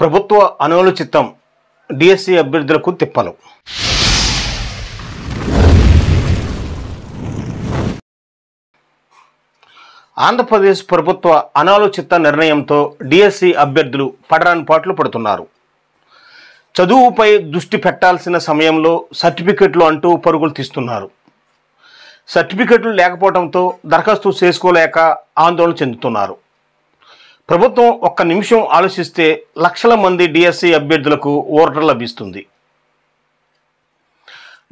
ప్రభుత్వ అనుచితం డిఎస్సి అభ్యర్థులకు తిప్పలు. ఆంధ్రప్రదేశ్ ప్రభుత్వ అనాలోచిత నిర్ణయంతో డిఎస్సి అభ్యర్థులు పడరాని పాట్లు పడుతున్నారు. చదువుపై దృష్టి పెట్టాల్సిన సమయంలో సర్టిఫికెట్లు అంటూ పరుగులు తీస్తున్నారు. సర్టిఫికెట్లు లేకపోవడంతో దరఖాస్తు చేసుకోలేక ఆందోళన చెందుతున్నారు. ప్రభుత్వం ఒక్క నిమిషం ఆలోచిస్తే లక్షల మంది డిఎస్సి అభ్యర్థులకు ఓటర్ లభిస్తుంది.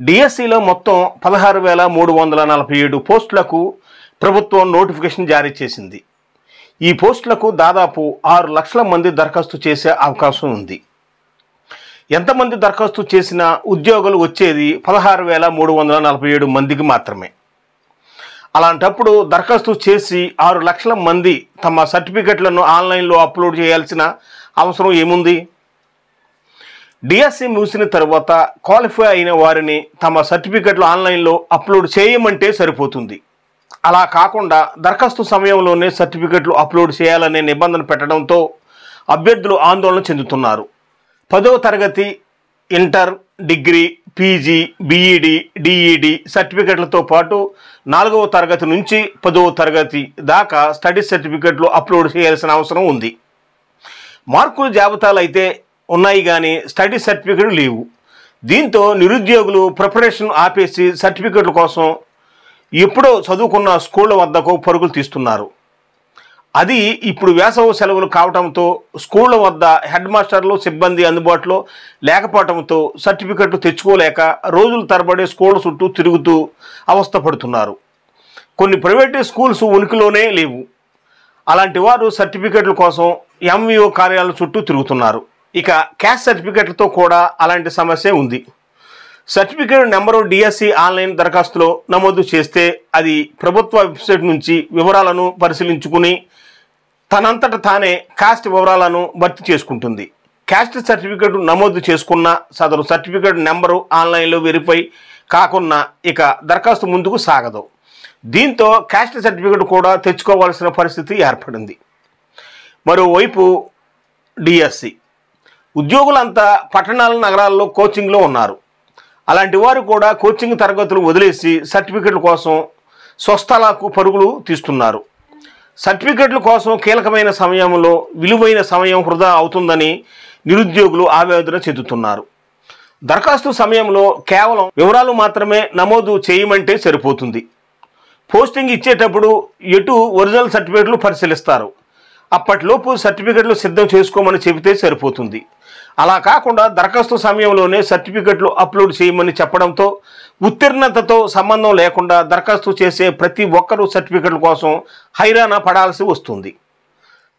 డిఎస్సిలో మొత్తం 16,347 పోస్టులకు ప్రభుత్వం నోటిఫికేషన్ జారీ చేసింది. ఈ పోస్టులకు దాదాపు 6 లక్షల మంది దరఖాస్తు చేసే అవకాశం ఉంది. ఎంతమంది దరఖాస్తు చేసినా ఉద్యోగులు వచ్చేది 16,347 మందికి మాత్రమే. అలాంటప్పుడు దరఖాస్తు చేసి 6 లక్షల మంది తమ సర్టిఫికెట్లను ఆన్లైన్లో అప్లోడ్ చేయాల్సిన అవసరం ఏముంది? డిఎస్సి ముగిసిన తర్వాత క్వాలిఫై అయిన వారిని తమ సర్టిఫికెట్లు ఆన్లైన్లో అప్లోడ్ చేయమంటే సరిపోతుంది. అలా కాకుండా దరఖాస్తు సమయంలోనే సర్టిఫికెట్లు అప్లోడ్ చేయాలనే నిబంధన పెట్టడంతో అభ్యర్థులు ఆందోళన చెందుతున్నారు. 10వ తరగతి, inter, degree, PG, BEd, DEd సర్టిఫికెట్లతో పాటు 4వ తరగతి నుంచి 10వ తరగతి దాకా స్టడీ సర్టిఫికెట్లు అప్లోడ్ చేయాల్సిన అవసరం ఉంది. మార్కుల జాబితాలు అయితే ఉన్నాయి కానీ స్టడీ సర్టిఫికెట్లు లేవు. దీంతో నిరుద్యోగులు ప్రిపరేషన్ ఆపేసి సర్టిఫికెట్ల కోసం ఎప్పుడో చదువుకున్న స్కూళ్ళ వద్దకు పరుగులు తీస్తున్నారు. అది ఇప్పుడు వేసవి సెలవులు కావడంతో స్కూళ్ళ వద్ద హెడ్ మాస్టర్లు, సిబ్బంది అందుబాటులో లేకపోవడంతో సర్టిఫికెట్లు తెచ్చుకోలేక రోజుల తరబడి స్కూళ్ళ చుట్టూ తిరుగుతూ అవస్థపడుతున్నారు. కొన్ని ప్రైవేటు స్కూల్స్ ఉనికిలోనే లేవు. అలాంటి వారు సర్టిఫికెట్ల కోసం ఎంవిఓ కార్యాలయాల చుట్టూ తిరుగుతున్నారు. ఇక క్యాస్ట్ సర్టిఫికెట్లతో కూడా అలాంటి సమస్య ఉంది. సర్టిఫికెట్ నెంబరు డిఎస్సి ఆన్లైన్ దరఖాస్తులో నమోదు చేస్తే అది ప్రభుత్వ వెబ్సైట్ నుంచి వివరాలను పరిశీలించుకుని తనంతట తానే కాస్ట్ వివరాలను భర్తీ చేసుకుంటుంది. క్యాస్ట్ సర్టిఫికెట్ నమోదు చేసుకున్న సదరు సర్టిఫికెట్ నెంబరు ఆన్లైన్లో వెరిఫై కాకున్నా ఇక దరఖాస్తు ముందుకు సాగదు. దీంతో క్యాస్ట్ సర్టిఫికెట్ కూడా తెచ్చుకోవాల్సిన పరిస్థితి ఏర్పడింది. మరోవైపు డిఎస్సి ఉద్యోగులంతా పట్టణాల, నగరాల్లో కోచింగ్లో ఉన్నారు. అలాంటి వారు కూడా కోచింగ్ తరగతులు వదిలేసి సర్టిఫికెట్ల కోసం స్వస్థలాలకు పరుగులు తీస్తున్నారు. సర్టిఫికెట్ల కోసం కీలకమైన సమయంలో విలువైన సమయం వృధా అవుతుందని నిరుద్యోగులు ఆవేదన చెందుతున్నారు. దరఖాస్తు సమయంలో కేవలం వివరాలు మాత్రమే నమోదు చేయమంటే సరిపోతుంది. పోస్టింగ్ ఇచ్చేటప్పుడు ఒరిజినల్ సర్టిఫికెట్లు పరిశీలిస్తారు. అప్పటిలోపు సర్టిఫికెట్లు సిద్ధం చేసుకోమని చెబితే సరిపోతుంది. అలా కాకుండా దరఖాస్తు సమయంలోనే సర్టిఫికెట్లు అప్లోడ్ చేయమని చెప్పడంతో ఉత్తీర్ణతతో సంబంధం లేకుండా దరఖాస్తు చేసే ప్రతి ఒక్కరూ సర్టిఫికెట్ల కోసం హైరాణ పడాల్సి వస్తుంది.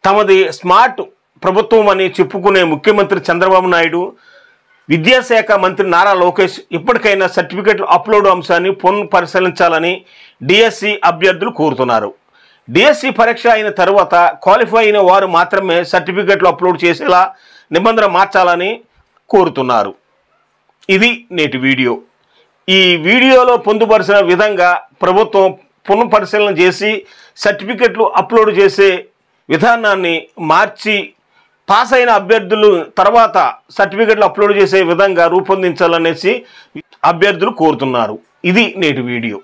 తమది స్మార్ట్ ప్రభుత్వం అని చెప్పుకునే ముఖ్యమంత్రి చంద్రబాబు నాయుడు, విద్యాశాఖ మంత్రి నారా లోకేష్ ఇప్పటికైనా సర్టిఫికెట్ల అప్లోడ్ అంశాన్ని పునఃపరిశీలించాలని డిఎస్సి అభ్యర్థులు కోరుతున్నారు. డిఎస్సి పరీక్ష అయిన తర్వాత క్వాలిఫై అయిన వారు మాత్రమే సర్టిఫికెట్లు అప్లోడ్ చేసేలా నిబంధన మార్చాలని కోరుతున్నారు. ఇది నేటి వీడియో. ఈ వీడియోలో పొందుపరిచిన విధంగా ప్రభుత్వం పునఃపరిశీలన చేసి సర్టిఫికెట్లు అప్లోడ్ చేసే విధానాన్ని మార్చి పాస్ అయిన అభ్యర్థులు తర్వాత సర్టిఫికెట్లు అప్లోడ్ చేసే విధంగా రూపొందించాలనేసి అభ్యర్థులు కోరుతున్నారు. ఇది నేటి వీడియో.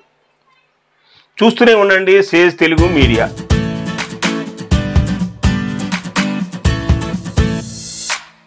చూస్తూనే ఉండండి సేజ్ తెలుగు మీడియా.